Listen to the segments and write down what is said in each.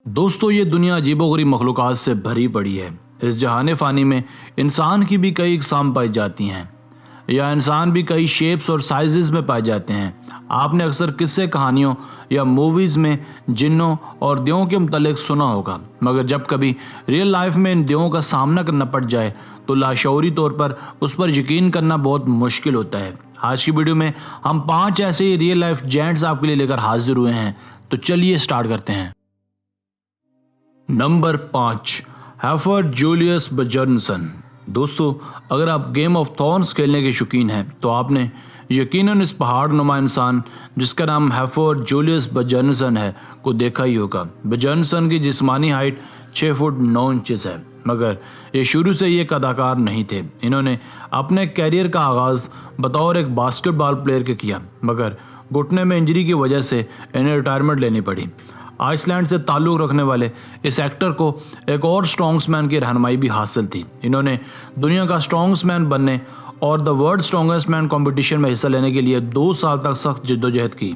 दोस्तों, ये दुनिया अजीबोगरीब मखलूक़ात से भरी पड़ी है। इस जहान फ़ानी में इंसान की भी कई इक़साम पाई जाती हैं, या इंसान भी कई शेप्स और साइज़ में पाए जाते हैं। आपने अक्सर किस्से कहानियों या मूवीज़ में जिन्नों और देवों के मुतालिक सुना होगा, मगर जब कभी रियल लाइफ में इन देवों का सामना करना पड़ जाए तो लाशऊरी तौर पर उस पर यकीन करना बहुत मुश्किल होता है। आज की वीडियो में हम 5 ऐसे ही रियल लाइफ जेंट्स आपके लिए लेकर हाजिर हुए हैं, तो चलिए स्टार्ट करते हैं। नंबर 5, हेफर्ड जूलियस बजर्नसन। दोस्तों, अगर आप गेम ऑफ थ्रोन्स खेलने के शौकीन हैं तो आपने यकीनन इस पहाड़ नुमा इंसान जिसका नाम हेफर्ड जूलियस बजर्नसन है को देखा ही होगा। बजर्नसन की जिस्मानी हाइट 6 फुट 9 इंचेस है, मगर ये शुरू से ही एक अदाकार नहीं थे। इन्होंने अपने कैरियर का आगाज़ बतौर एक बास्केटबॉल प्लेयर के किया, मगर घुटने में इंजरी की वजह से इन्हें रिटायरमेंट लेनी पड़ी। आइसलैंड से ताल्लुक़ रखने वाले इस एक्टर को एक और स्ट्रॉन्ग्समैन की रहनुमाई भी हासिल थी। इन्होंने दुनिया का स्ट्रॉन्ग्समैन बनने और the world strongest man competition में हिस्सा लेने के लिए 2 साल तक सख्त जद्दोजहद की।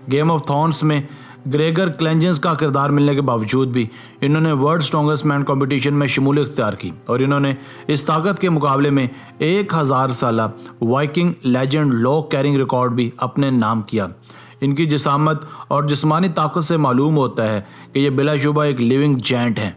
गेम ऑफ थ्रोन्स में ग्रेगर क्लेंजेंस का किरदार मिलने के बावजूद भी इन्होंने वर्ल्ड स्ट्रॉन्गेस्ट मैन कंपटीशन में शमूलियत इख्तियार की और इन्होंने इस ताकत के मुकाबले में 1000 साला Viking legend law carrying record भी अपने नाम किया। इनकी जिसामत और जिस्मानी ताकत से मालूम होता है कि ये बिलाशुबा एक लिविंग जेंट हैं।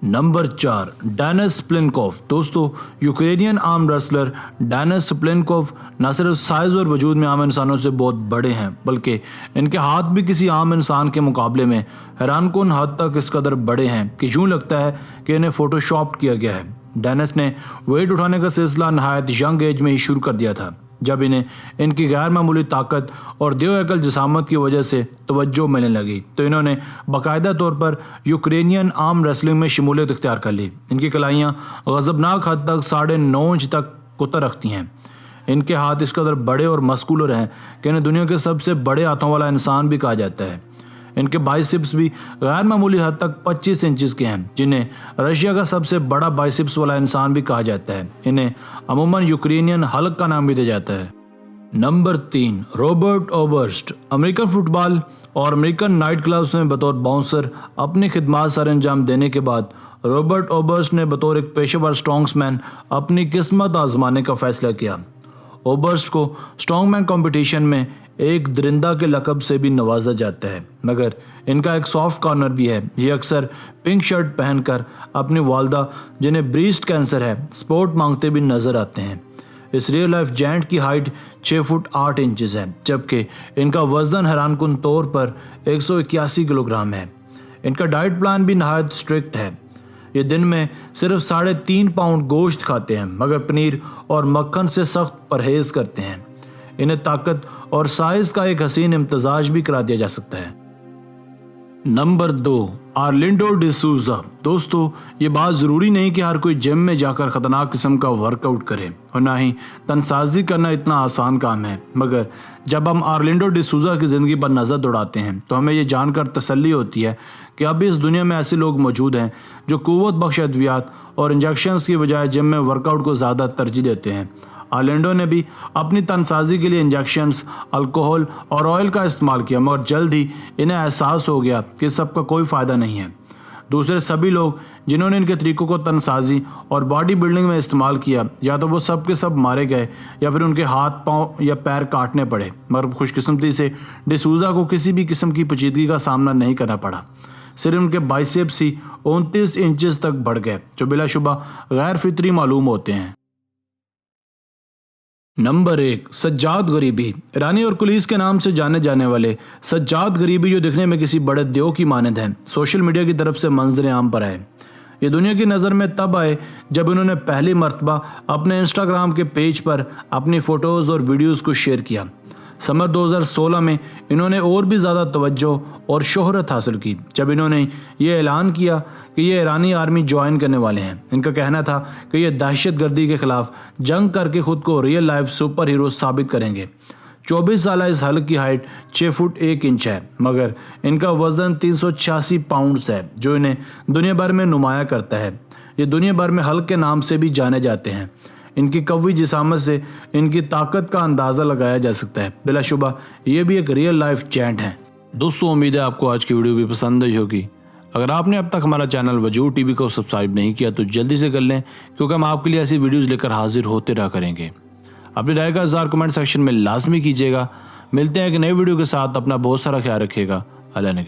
Number 4, Denis Plinkov. दोस्तों, Ukrainian arm wrestler Denis Plinkov न सिर्फ साइज और वजूद में आम इंसानों से बहुत बड़े हैं, बल्कि इनके हाथ भी किसी आम इंसान के मुकाबले में हैरानकुन हद तक इस कदर बड़े हैं कि यूँ लगता है कि इन्हें फोटोशॉप किया गया है। डेनिस ने वेट उठाने का सिलसिला नहायत यंग एज में ही शुरू कर दिया था, जब इन्हें इनकी गैर मामूली ताकत और देवअकल जिसामत की वजह से तवज्जो मिलने लगी तो इन्होंने बाकायदा तौर पर यूक्रेनियन आर्म रेसलिंग में शमूलियत इख्तियार कर ली। इनकी कलाइयाँ गज़बनाक हद तक 9.5 इंच तक कुतर रखती हैं। इनके हाथ इस कदर बड़े और मस्कुलर हैं कि इन्हें दुनिया के सबसे बड़े हाथों वाला इंसान भी कहा जाता है। इनके बाइसेप्स भी गैर मामूली हद तक 25 इंचेस के हैं, जिन्हें रशिया का सबसे बड़ा बाइसेप्स वाला इंसान भी कहा जाता है। इन्हें अमूमन यूक्रेनियन हल्क का नाम भी दिया जाता है। Number 3, Robert Oberst. American football और अमेरिकन नाइट क्लब्स में बतौर बाउंसर अपनी खिदमात सर अंजाम देने के बाद रॉबर्ट ओबर्स्ट ने बतौर एक पेशेवर स्ट्रॉन्ग्समैन अपनी किस्मत आजमाने का फैसला किया। ओबर्स्ट को स्ट्रॉन्गमैन कंपटीशन में एक दरिंदा के लक़ब से भी नवाजा जाता है, मगर इनका एक सॉफ्ट कॉर्नर भी है। ये अक्सर पिंक शर्ट पहनकर अपनी वालदा, जिन्हें ब्रीस्ट कैंसर है, सपोर्ट मांगते भी नजर आते हैं। इस रियल लाइफ जेंट की हाइट 6 फुट 8 इंचेस है, जबकि इनका वजन हैरानकुन तौर पर 181 किलोग्राम है। इनका डाइट प्लान भी नहायत स्ट्रिक्ट है। ये दिन में सिर्फ 3.5 पाउंड गोश्त खाते हैं, मगर पनीर और मक्खन से सख्त परहेज करते हैं। इन्हें ताकत और साइज का एक हसीन इम्तजाज भी करा दिया जा सकता है। नंबर 2, आर्लिंडो डिसूजा। दोस्तों, ये बात ज़रूरी नहीं कि हर कोई जिम में जाकर ख़तरनाक किस्म का वर्कआउट करे और ना ही तनसाजी करना इतना आसान काम है, मगर जब हम आर्लिंडो डिसूजा की ज़िंदगी पर नज़र दौड़ाते हैं तो हमें ये जानकर तसल्ली होती है कि अब इस दुनिया में ऐसे लोग मौजूद हैं जो क़ुव्वत बख्श अद्वियात और इंजेक्शंस की बजाय जिम में वर्कआउट को ज़्यादा तरजीह देते हैं। आर्लिंडो ने भी अपनी तनसाजी के लिए इंजेक्शंस, अल्कोहल और ऑयल का इस्तेमाल किया, मगर जल्द ही इन्हें एहसास हो गया कि सबका कोई फ़ायदा नहीं है। दूसरे सभी लोग जिन्होंने इनके तरीक़ों को तनसाजी और बॉडी बिल्डिंग में इस्तेमाल किया, या तो वो सब के सब मारे गए या फिर उनके हाथ, पाँव या पैर काटने पड़े, मगर खुशकिस्मती से डिसूजा को किसी भी किस्म की पेचीदगी का सामना नहीं करना पड़ा। सिर्फ उनके बाइसेप्स ही 29 इंचेस तक बढ़ गए, जो बिलाशुबा गैर फितरी मालूम होते हैं। नंबर 1, सज्जाद गरीबी। ईरानी और कुलीस के नाम से जाने जाने वाले सज्जाद गरीबी, जो दिखने में किसी बड़े देव की मानद हैं, सोशल मीडिया की तरफ से मंजर आम पर आए। ये दुनिया की नज़र में तब आए जब इन्होंने पहली मर्तबा अपने इंस्टाग्राम के पेज पर अपनी फ़ोटोज़ और वीडियोज़ को शेयर किया। समर 2016 में इन्होंने और भी ज़्यादा तवज्जो और शोहरत हासिल की जब इन्होंने ये ऐलान किया कि ये ईरानी आर्मी ज्वाइन करने वाले हैं। इनका कहना था कि ये दहशतगर्दी के ख़िलाफ़ जंग करके ख़ुद को रियल लाइफ सुपर हीरो साबित करेंगे। 24 साल इस हल्क की हाइट 6 फुट 1 इंच है, मगर इनका वज़न 386 पाउंड्स है, जो इन्हें दुनिया भर में नुमाया करता है। ये दुनिया भर में हल्क के नाम से भी जाने जाते हैं। इनकी कवी जिसामत से इनकी ताकत का अंदाज़ा लगाया जा सकता है। बिलाशुबा ये भी एक रियल लाइफ जेंट हैं। दोस्तों उम्मीद है आपको आज की वीडियो भी पसंद आई होगी। अगर आपने अब तक हमारा चैनल वजूद टीवी को सब्सक्राइब नहीं किया तो जल्दी से कर लें, क्योंकि हम आपके लिए ऐसी वीडियोस लेकर हाजिर होते रहा करेंगे। अपनी राय का इज़हार कमेंट सेक्शन में लाजमी कीजिएगा। मिलते हैं एक नई वीडियो के साथ। अपना बहुत सारा ख्याल रखिएगा। अल्लाह ने